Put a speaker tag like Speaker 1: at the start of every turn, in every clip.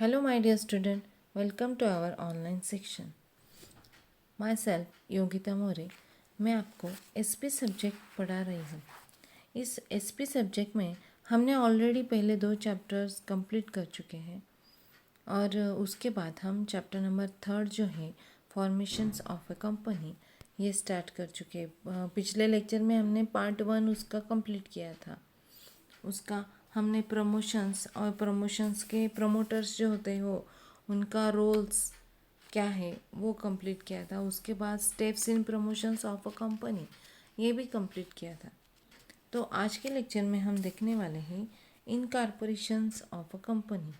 Speaker 1: Hello, my dear student. Welcome to our online section. Myself, Yogita मोरे. मैं आपको SP subject पढ़ा रही हूँ. इस एसपी सब्जेक्ट में हमने ऑलरेडी पहले 2 चैप्टर्स कंप्लीट कर चुके हैं और उसके बाद हम चैप्टर नंबर 3 जो है फॉर्मेशंस ऑफ अ कंपनी ये स्टार्ट कर चुके हैं. पिछले लेक्चर में हमने पार्ट 1 उसका कंप्लीट किया था. उसका हमने प्रमोशंस और प्रमोशंस के प्रमोटर्स जो होते हैं वो उनका रोल्स क्या है वो कंप्लीट किया था. उसके बाद steps in promotions of a company ये भी कंप्लीट किया था. तो आज के लेक्चर में हम देखने वाले हैं इनकॉर्पोरेशंस ऑफ अ कंपनी.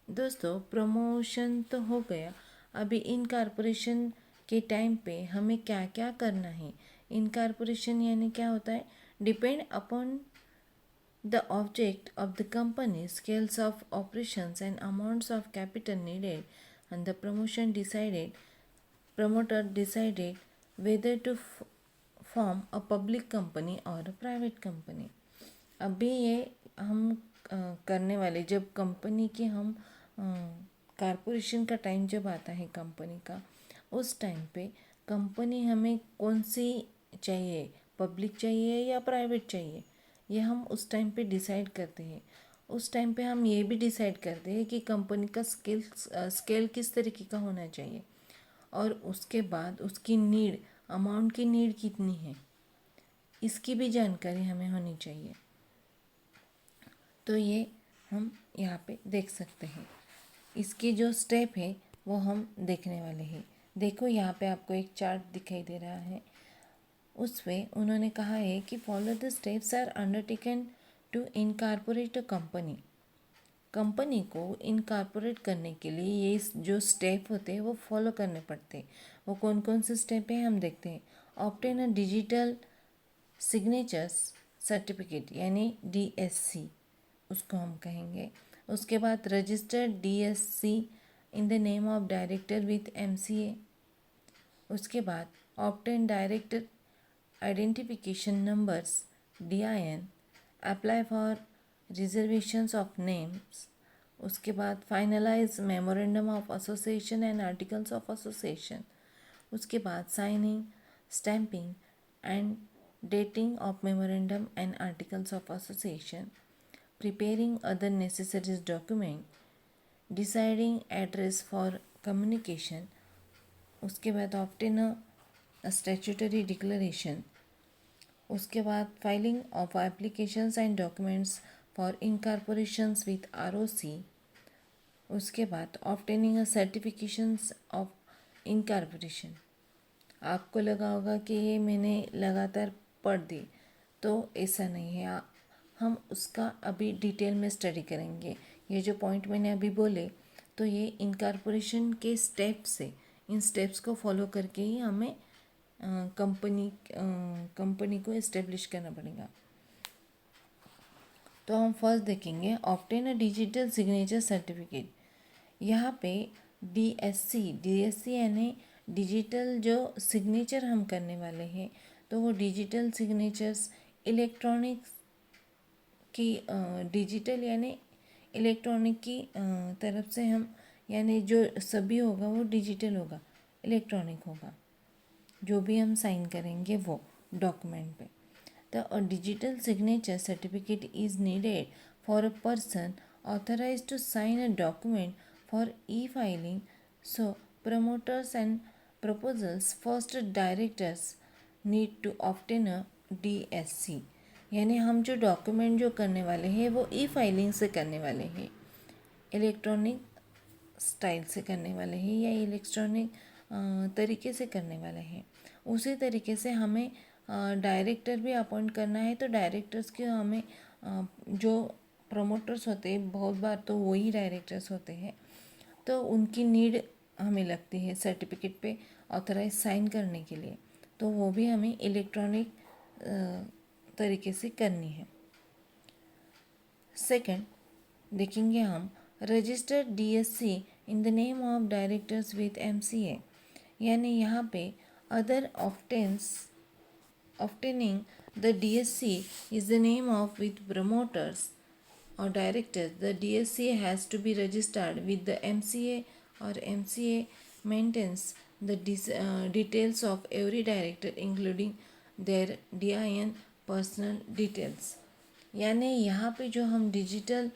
Speaker 1: दोस्तों, प्रमोशन तो हो गया. अभी इनकॉर्पोरेशन के टाइम पे हमें क्या क्या करना है. इनकॉर्पोरेशन यानी क्या होता है? Depend upon the object of the company, scales of operations and amounts of capital needed, and the promoter decided whether to form a public company or a private company. अभी ये हम करने वाले जब कंपनी की हम कारपोरेशन का time जब आता है कंपनी का, उस टाइम पे कंपनी हमें कौन सी चाहिए, पब्लिक चाहिए या प्राइवेट चाहिए, ये हम उस टाइम पे डिसाइड करते हैं. उस टाइम पे हम ये भी डिसाइड करते हैं कि कंपनी का स्केल किस तरीके का होना चाहिए और उसके बाद उसकी नीड, अमाउंट की नीड कितनी है, इसकी भी जानकारी हमें होनी चाहिए. तो ये हम यहाँ पे देख सकते हैं. इसकी जो स्टेप है वो हम देखने वाले हैं. देखो, यहाँ पे आपको एक चार्ट दिखाई दे रहा है. उसमें उन्होंने कहा है कि follow the steps are undertaken to incorporate a company. Company को इनकॉर्पोरेट करने के लिए ये जो स्टेप होते हैं वो फॉलो करने पड़ते हैं. वो कौन कौन से स्टेप हैं हम देखते हैं. Obtain a digital signatures certificate यानी DSC उसको हम कहेंगे. उसके बाद registered DSC in the name of director with MCA. उसके बाद obtain director identification numbers DIN, apply for reservations of names. उसके बाद finalize memorandum of association and articles of association. उसके बाद signing, stamping and dating of memorandum and articles of association, preparing other necessary document, deciding address for communication. उसके बाद obtain a statutory declaration. उसके बाद filing of applications and documents for incorporations with ROC. उसके बाद obtaining a certifications of incorporation. आपको लगा होगा कि ये मैंने लगातार पढ़ दी, तो ऐसा नहीं है. हम उसका अभी डिटेल में स्टडी करेंगे. ये जो पॉइंट मैंने अभी बोले तो ये इनकॉर्पोरेशन के स्टेप्स से, इन स्टेप्स को फॉलो करके ही हमें कंपनी को इस्टेब्लिश करना पड़ेगा. तो हम फर्स्ट देखेंगे obtain a digital signature certificate. यहाँ पे DSC यानी डिजिटल जो सिग्नेचर हम करने वाले हैं, तो वो डिजिटल सिग्नेचर्स इलेक्ट्रॉनिक की डिजिटल यानी इलेक्ट्रॉनिक की तरफ से हम, यानी जो सभी होगा वो डिजिटल होगा, इलेक्ट्रॉनिक होगा. जो भी हम साइन करेंगे वो डॉक्यूमेंट पे. The digital signature certificate is needed for a person authorise to sign a document for E-filing. So promoters and proposals first directors need to obtain a DSC. यानी हम जो डॉक्यूमेंट जो करने वाले हैं वो E-filing से करने वाले हैं, इलेक्ट्रॉनिक स्टाइल से करने वाले हैं या इलेक्ट्रॉनिक तरीके से करने वाले हैं. उसी तरीके से हमें डायरेक्टर भी अपॉइंट करना है. तो डायरेक्टर्स के हमें जो प्रमोटर्स होते हैं, बहुत बार तो वही डायरेक्टर्स होते हैं, तो उनकी नीड हमें लगती है सर्टिफिकेट पे ऑथराइज साइन करने के लिए. तो वो भी हमें इलेक्ट्रॉनिक तरीके से करनी है. सेकंड देखेंगे हम registered DSC in the name of directors with MCA. यानी यहाँ पे other obtaining the DSC is the name of with promoters or directors, the DSCA has to be registered with the MCA, or MCA maintains the details of every director including their DIN personal details. यानी यहाँ पे जो हम digital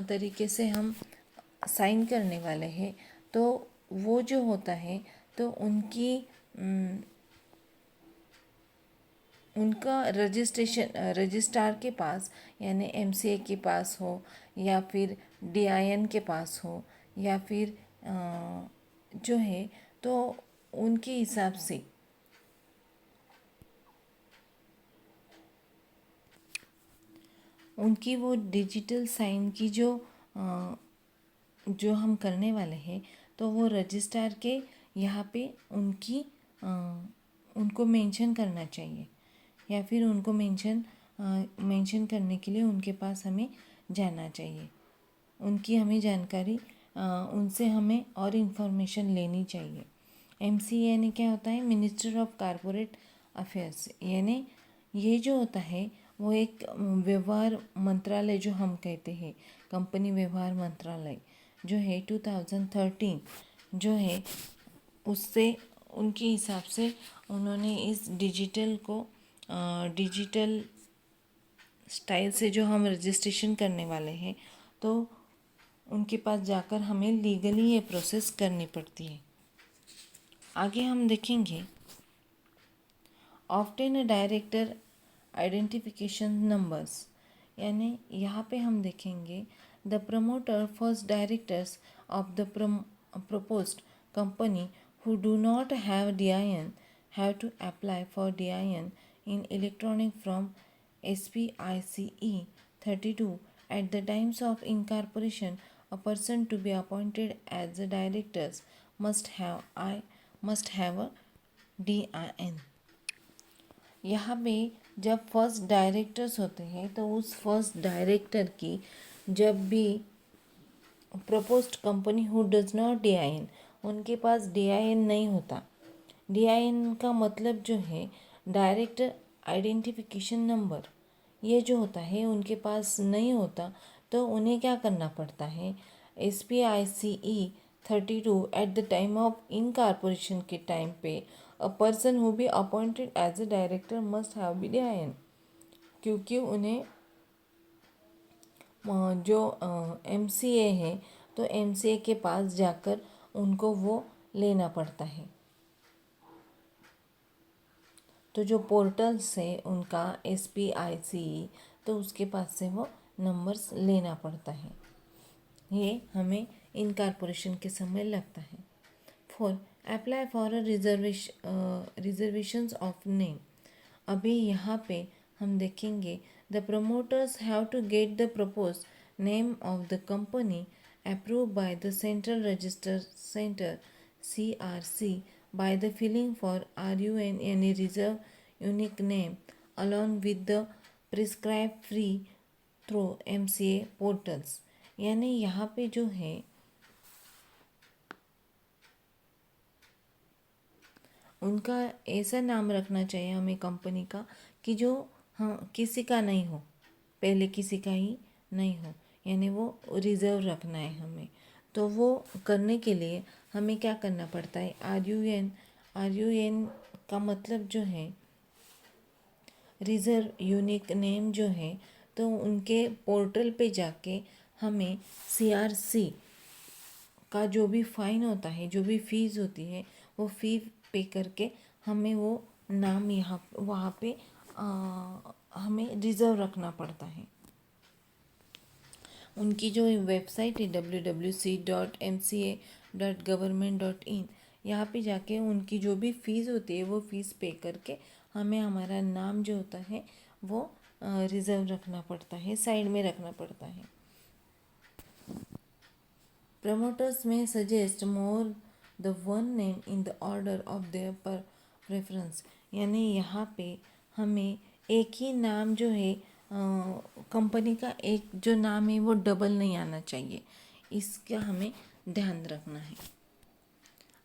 Speaker 1: तरीके से हम sign करने वाले हैं, तो वो जो होता है तो उनका रजिस्ट्रार के पास, यानी एमसीए के पास हो या फिर डीआईएन के पास हो या फिर जो है तो उनके हिसाब से उनकी वो डिजिटल साइन की जो हम करने वाले हैं, तो वो रजिस्ट्रार के यहाँ पे उनको मेंशन करना चाहिए, या फिर उनको मेंशन करने के लिए उनके पास हमें जाना चाहिए। उनकी हमें जानकारी, उनसे हमें और इन्फॉर्मेशन लेनी चाहिए। एमसी यानी क्या होता है? Minister of corporate affairs. यानी ये जो होता है वो एक व्यवहार मंत्रालय जो हम कहते हैं, कंपनी व्यवहार मंत्रालय जो है 2013 जो है, उससे उनके हिसाब से उन्होंने इस डिजिटल स्टाइल से जो हम रजिस्ट्रेशन करने वाले हैं, तो उनके पास जाकर हमें लीगली ये प्रोसेस करनी पड़ती है। आगे हम देखेंगे ऑब्टेन डायरेक्टर आइडेंटिफिकेशन नंबर्स। यानी यहाँ पे हम देखेंगे the promoter first directors of the proposed company who do not have DIN have to apply for DIN in electronic from SPICE 32. At the times of incorporation, a person to be appointed as the directors must have a DIN। यहाँ पे जब first directors होते हैं तो उस first director की जब भी proposed company who does not DIN, उनके पास DIN नहीं होता। DIN का मतलब जो है डायरेक्टर आइडेंटिफिकेशन नंबर, ये जो होता है उनके पास नहीं होता, तो उन्हें क्या करना पड़ता है? SPICE 32 at the time of incorporation के टाइम पे a person who be appointed as a director must have be DIN, क्योंकि उन्हें जो MCA है तो MCA के पास जाकर उनको वो लेना पड़ता है। तो जो पोर्टल्स है उनका SPICE, तो उसके पास से वो नंबर्स लेना पड़ता है। ये हमें इनकॉर्पोरेशन के समय लगता है। For apply for a reservations of name. अभी यहाँ पे हम देखेंगे the promoters have to get the propose name of the company approve by the central register centre CRC by the filling for RUN any reserve unique name along with the prescribed free through MCA portals। यानी यहाँ पे जो है उनका ऐसा नाम रखना चाहिए हमें कंपनी का कि जो किसी का नहीं हो, पहले किसी का ही नहीं हो, यानी वो रिज़र्व रखना है हमें। तो वो करने के लिए हमें क्या करना पड़ता है? RUN का मतलब जो है रिज़र्व यूनिक नेम जो है, तो उनके पोर्टल पे जाके हमें CRC का जो भी फ़ाइन होता है, जो भी फ़ीस होती है, वो फ़ी पे करके हमें वो नाम वहाँ पे हमें रिज़र्व रखना पड़ता है। उनकी जो वेबसाइट है www.mca.government.in, यहाँ पे जाके उनकी जो भी फ़ीस होती है वो फ़ीस पे करके हमें हमारा नाम जो होता है वो रिज़र्व रखना पड़ता है, साइड में रखना पड़ता है। प्रमोटर्स में suggest more the one name in the order of their preference. यानी यहाँ पे हमें एक ही नाम जो है कंपनी का एक जो नाम है वो डबल नहीं आना चाहिए, इसका हमें ध्यान रखना है।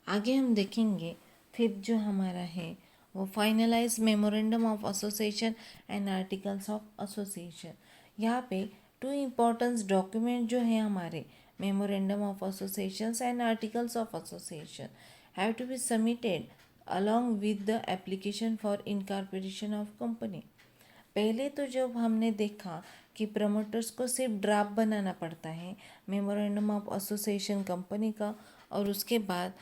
Speaker 1: आगे हम देखेंगे फिर जो हमारा है वो finalise memorandum of association and articles of association. यहाँ पे टू इम्पोर्टेंस डॉक्यूमेंट जो है हमारे memorandum of associations and articles of association have to be submitted along with the application for incorporation of company। पहले तो जब हमने देखा कि प्रमोटर्स को सिर्फ ड्राफ्ट बनाना पड़ता है मेमोरेंडम ऑफ एसोसिएशन कंपनी का, और उसके बाद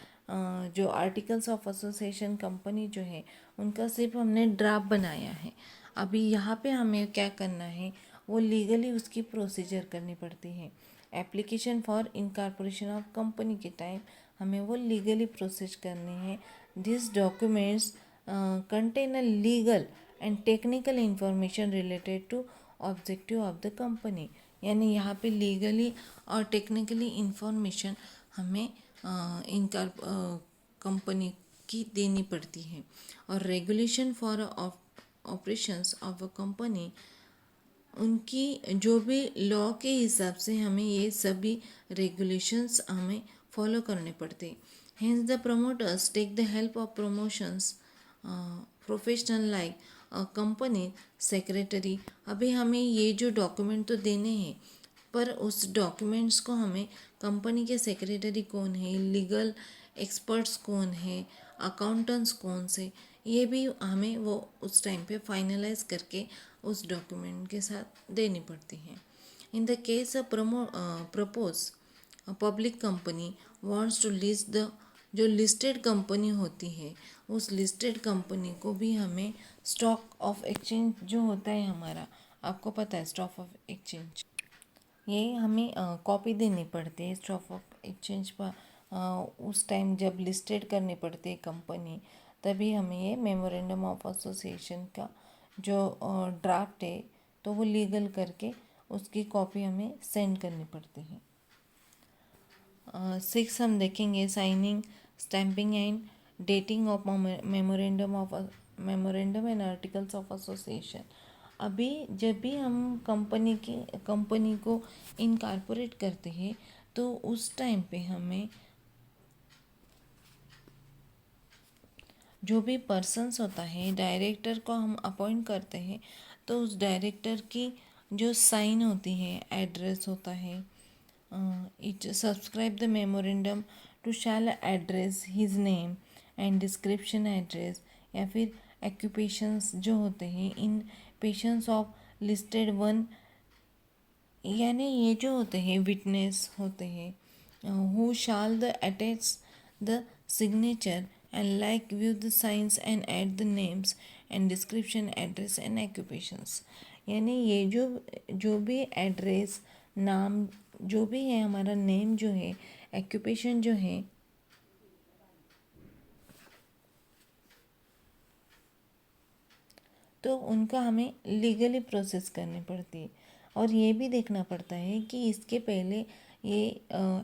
Speaker 1: जो आर्टिकल्स ऑफ एसोसिएशन कंपनी जो है उनका सिर्फ हमने ड्राफ्ट बनाया है। अभी यहाँ पे हमें क्या करना है, वो लीगली उसकी प्रोसीजर करनी पड़ती है। Application for incorporation of company के टाइम हमें वो लीगली प्रोसेस करनी है। This documents contain a legal and technical information related to objective of the company. यानी यहाँ पे लीगली और टेक्निकली इंफॉर्मेशन हमें इनका कंपनी की देनी पड़ती है। और regulation for operations of a company, उनकी जो भी लॉ के हिसाब से हमें ये सभी रेगुलेशंस हमें फॉलो करने पड़ते। Hence the promoters take the help of promotions professional like company secretary. अभी हमें ये जो डॉक्यूमेंट तो देने हैं, पर उस डॉक्यूमेंट्स को हमें कंपनी के सेक्रेटरी कौन है, लीगल एक्सपर्ट्स कौन है, अकाउंटेंट्स कौन से, ये भी हमें वो उस टाइम पे फाइनलाइज करके उस डॉक्यूमेंट के साथ देनी पड़ती है। In the case propose public company wants to list the, जो लिस्टेड कंपनी होती है उस लिस्टेड कंपनी को भी हमें स्टॉक ऑफ एक्सचेंज जो होता है हमारा, आपको पता है स्टॉक ऑफ एक्सचेंज, ये हमें कॉपी देनी पड़ती है स्टॉक ऑफ एक्सचेंज पर। उस टाइम जब लिस्टेड करनी पड़ती है कंपनी, तभी हमें ये मेमोरेंडम ऑफ एसोसिएशन का जो ड्राफ्ट है तो वो लीगल करके उसकी कॉपी हमें सेंड करनी पड़ती है। 6 हम देखेंगे signing, stamping and dating of memorandum and articles of association. अभी जब भी हम कंपनी को इनकॉर्पोरेट करते हैं तो उस टाइम पे हमें जो भी पर्सन्स होता है, डायरेक्टर को हम अपॉइंट करते हैं, तो उस डायरेक्टर की जो साइन होती है, एड्रेस होता है, it subscribe the memorandum to shall address his name and description address, या फिर एक्यूपेशंस जो होते हैं in patience of listed one, यानी ये जो होते हैं विटनेस होते हैं who shall the attach the signature and like view the science and add the names and description address and occupations. यानी ये जो भी एड्रेस, नाम जो भी है, हमारा नेम जो है, एक्यूपेशन जो है, तो उनका हमें लीगली प्रोसेस करनी पड़ती है। और ये भी देखना पड़ता है कि इसके पहले ये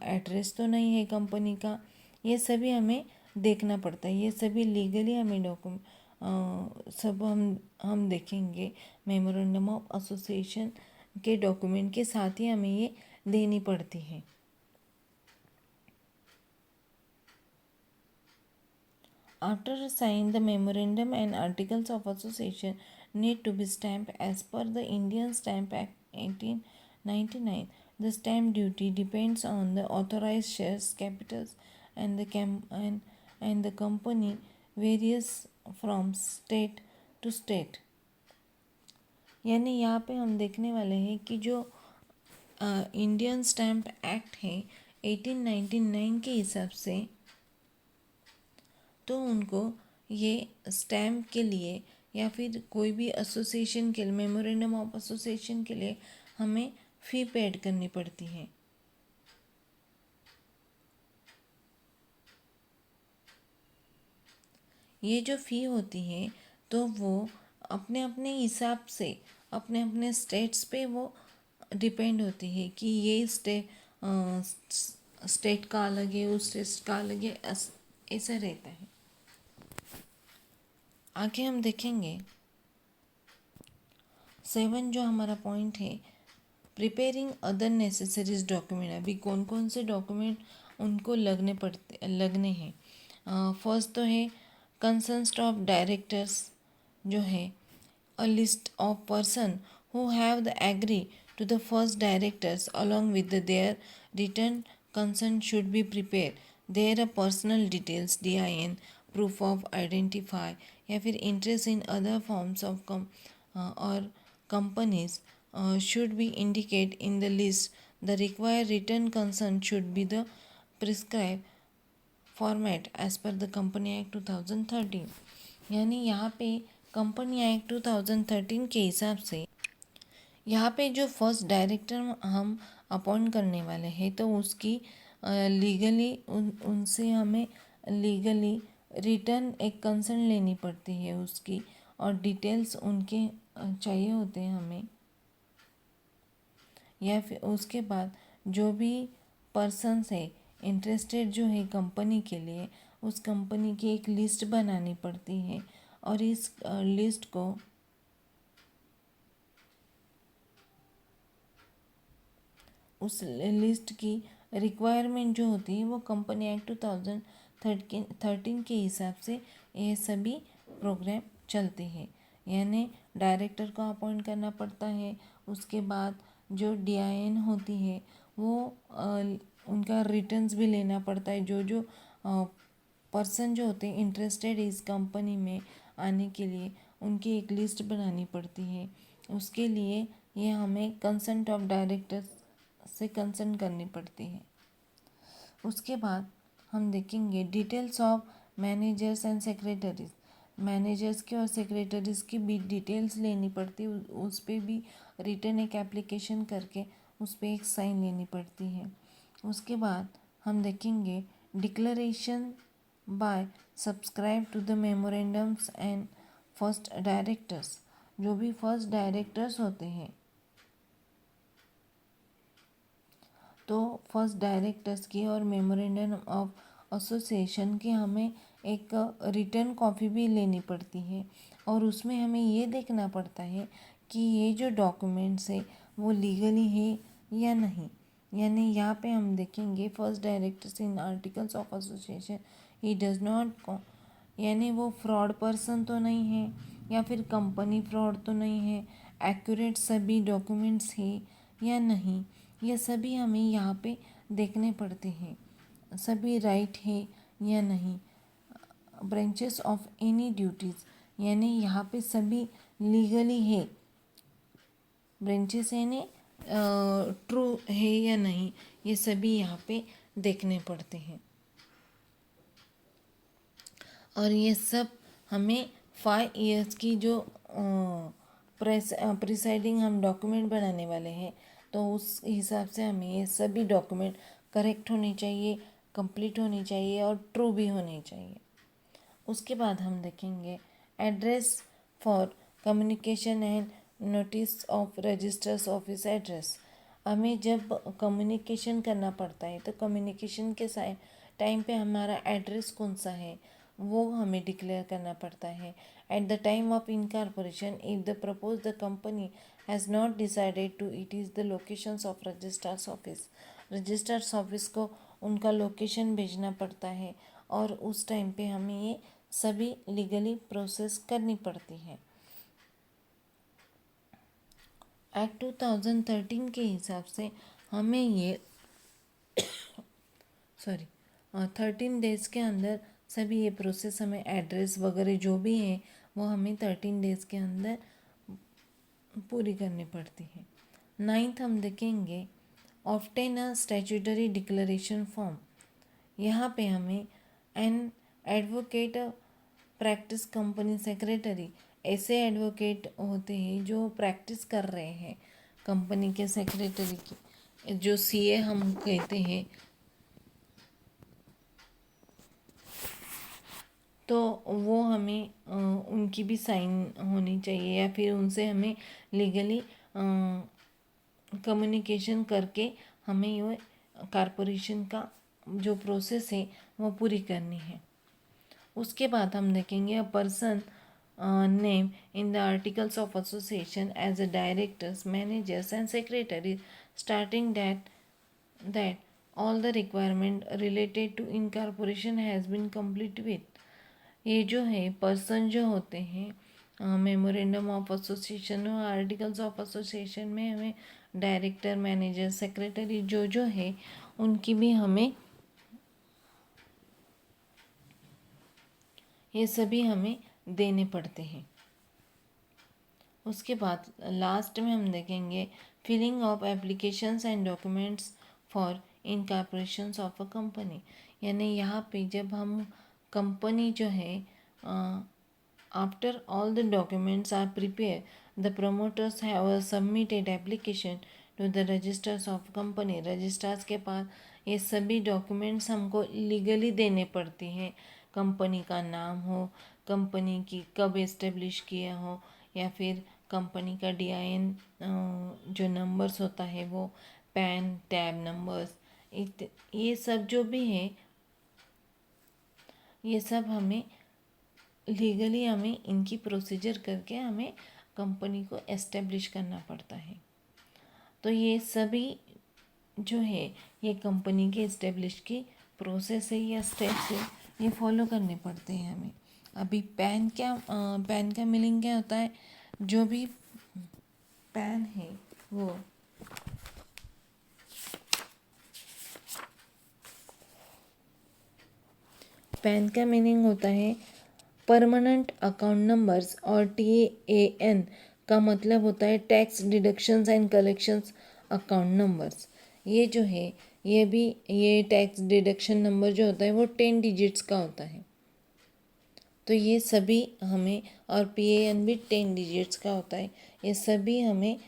Speaker 1: एड्रेस तो नहीं है कंपनी का, ये सभी हमें देखना पड़ता है। ये सभी लीगली हमें सब हम देखेंगे मेमोरेंडम ऑफ एसोसिएशन के डॉक्यूमेंट के साथ ही हमें ये देनी पड़ती है। After signing the memorandum and articles of association need to be stamped as per the Indian Stamp Act 1899. The stamp duty depends on the authorized shares capitals and the company varies from state to state। यानी यहाँ पे हम देखने वाले हैं कि जो Indian stamp act है 1899 के हिसाब से, तो उनको ये स्टैम्प के लिए या फिर कोई भी एसोसिएशन के लिए, मेमोरेंडम ऑफ एसोसिएशन के लिए हमें फ़ी पेड करनी पड़ती है। ये जो फ़ी होती है तो वो अपने अपने हिसाब से अपने अपने स्टेट्स पे वो डिपेंड होती है कि ये स्टेट का अलग है, उस स्टेट का अलग है, ऐसा रहता है। आगे हम देखेंगे 7 जो हमारा पॉइंट है, प्रिपेयरिंग अदर नेसेसरीज डॉक्यूमेंट। अभी कौन कौन से डॉक्यूमेंट उनको लगने हैं। फर्स्ट तो है कंसिस्ट ऑफ डायरेक्टर्स जो है, a list of person who have the agree to the first directors along with their written consent should be prepared. Their personal details DIN proof of identify या फिर interest in other forms of or companies should be indicated in the list. The required written consent should be the prescribed format as per the company act 2013। यानी यहाँ पे company act 2013 के हिसाब से यहाँ पे जो फर्स्ट डायरेक्टर हम अपॉइंट करने वाले हैं तो उसकी लीगली उनसे हमें लीगली रिटर्न एक कंसर्न लेनी पड़ती है उसकी, और डिटेल्स उनके चाहिए होते हैं हमें। या फिर उसके बाद जो भी पर्सन्स है इंटरेस्टेड जो है कंपनी के लिए, उस कंपनी की एक लिस्ट बनानी पड़ती है, और इस लिस्ट को उस लिस्ट की रिक्वायरमेंट जो होती है वो कंपनी एक्ट 2013 के हिसाब से ये सभी प्रोग्राम चलते हैं। यानी डायरेक्टर को अपॉइंट करना पड़ता है, उसके बाद जो DIN होती है वो उनका रिटर्न्स भी लेना पड़ता है। जो जो पर्सन जो होते हैं इंटरेस्टेड इस कंपनी में आने के लिए उनकी एक लिस्ट बनानी पड़ती है। उसके लिए ये हमें कंसेंट ऑफ डायरेक्टर से कंसर्न करनी पड़ती है। उसके बाद हम देखेंगे details of managers and secretaries. Managers की और सेक्रेटरीज की भी डिटेल्स लेनी पड़ती है, उस पर भी रिटर्न एक एप्लीकेशन करके उस पर एक साइन लेनी पड़ती है। उसके बाद हम देखेंगे declaration by subscribe to the memorandums and first directors. जो भी फर्स्ट डायरेक्टर्स होते हैं तो फर्स्ट डायरेक्टर्स की और मेमोरेंडम ऑफ एसोसिएशन की हमें एक रिटर्न कॉपी भी लेनी पड़ती है, और उसमें हमें ये देखना पड़ता है कि ये जो डॉक्यूमेंट्स है वो लीगली है या नहीं। यानी यहाँ पे हम देखेंगे first directors in articles of association he does not, यानी वो फ्रॉड पर्सन तो नहीं है या फिर कंपनी फ्रॉड तो नहीं है, एक्यूरेट सभी डॉक्यूमेंट्स है या नहीं, ये सभी हमें यहाँ पे देखने पड़ते हैं। सभी राइट है या नहीं। ब्रांचेस ऑफ एनी ड्यूटीज़, यानी यहाँ पे सभी लीगली है, ब्रांचेस यानी ट्रू है या नहीं, ये सभी यहाँ पे देखने पड़ते हैं। और ये सब हमें 5 इयर्स की जो प्रिसाइडिंग हम डॉक्यूमेंट बनाने वाले हैं तो उस हिसाब से हमें ये सभी डॉक्यूमेंट करेक्ट होने चाहिए, कंप्लीट होनी चाहिए और ट्रू भी होनी चाहिए। उसके बाद हम देखेंगे address for communication and notice of registers office address. हमें जब कम्युनिकेशन करना पड़ता है तो कम्युनिकेशन के टाइम पे हमारा एड्रेस कौन सा है वो हमें डिक्लेयर करना पड़ता है। At the time of incorporation if the propose the company has not decided to it is the locations of registers office. Registers office को उनका लोकेशन भेजना पड़ता है और उस टाइम पे हमें ये सभी लीगली प्रोसेस करनी पड़ती है। एक्ट 2013 के हिसाब से हमें ये 13 डेज के अंदर सभी ये प्रोसेस हमें एड्रेस वगैरह जो भी है वो हमें 13 डेज के अंदर पूरी करनी पड़ती है। 9th हम देखेंगे obtain a statutory declaration form. यहाँ पे हमें an advocate practice company secretary, ऐसे एडवोकेट होते हैं जो प्रैक्टिस कर रहे हैं कंपनी के सेक्रेटरी की, जो CA हम कहते हैं, तो वो हमें उनकी भी साइन होनी चाहिए या फिर उनसे हमें लीगली कम्युनिकेशन करके हमें ये कॉरपोरेशन का जो प्रोसेस है वो पूरी करनी है। उसके बाद हम देखेंगे a person name in the articles of association as a directors, managers and secretary starting that all the requirement related to incorporation has been complete with. ये जो है पर्सन जो होते हैं मेमोरेंडम ऑफ एसोसिएशन और आर्टिकल्स ऑफ एसोसिएशन में हमें director, manager, secretary जो जो है उनकी भी हमें ये सभी हमें देने पड़ते हैं। उसके बाद लास्ट में हम देखेंगे filling of applications and documents for incorporations of a company. यानी यहाँ पे जब हम कंपनी जो है after all the documents are prepare the promoters have submitted application to the registers of company. Registrars के पास ये सभी डॉक्यूमेंट्स हमको लीगली देने पड़ती हैं। कंपनी का नाम हो, कंपनी की कब इस्टेब्लिश किया हो, या फिर कंपनी का DIN जो नंबर्स होता है वो, पैन, टैब नंबर्स, ये सब जो भी है ये सब हमें लीगली हमें इनकी प्रोसीजर करके हमें कंपनी को एस्टेब्लिश करना पड़ता है। तो ये सभी जो है ये कंपनी के इस्टेब्लिश की प्रोसेस है या स्टेप्स है, ये फॉलो करने पड़ते हैं हमें। अभी पैन का मीनिंग क्या होता है? जो भी पैन है वो पैन का मीनिंग होता है परमानेंट अकाउंट नंबर्स, और TAN का मतलब होता है tax deductions and collections account numbers. ये जो है ये टैक्स डिडक्शन नंबर जो होता है वो 10 डिजिट्स का होता है। तो ये सभी हमें, और PAN भी 10 डिजिट्स का होता है। ये सभी हमें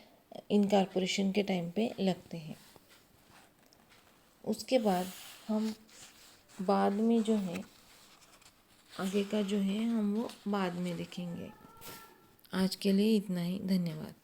Speaker 1: इनकॉर्पोरेशन के टाइम पे लगते हैं। उसके बाद हम बाद में जो है आगे का जो है हम वो बाद में देखेंगे। आज के लिए इतना ही। धन्यवाद।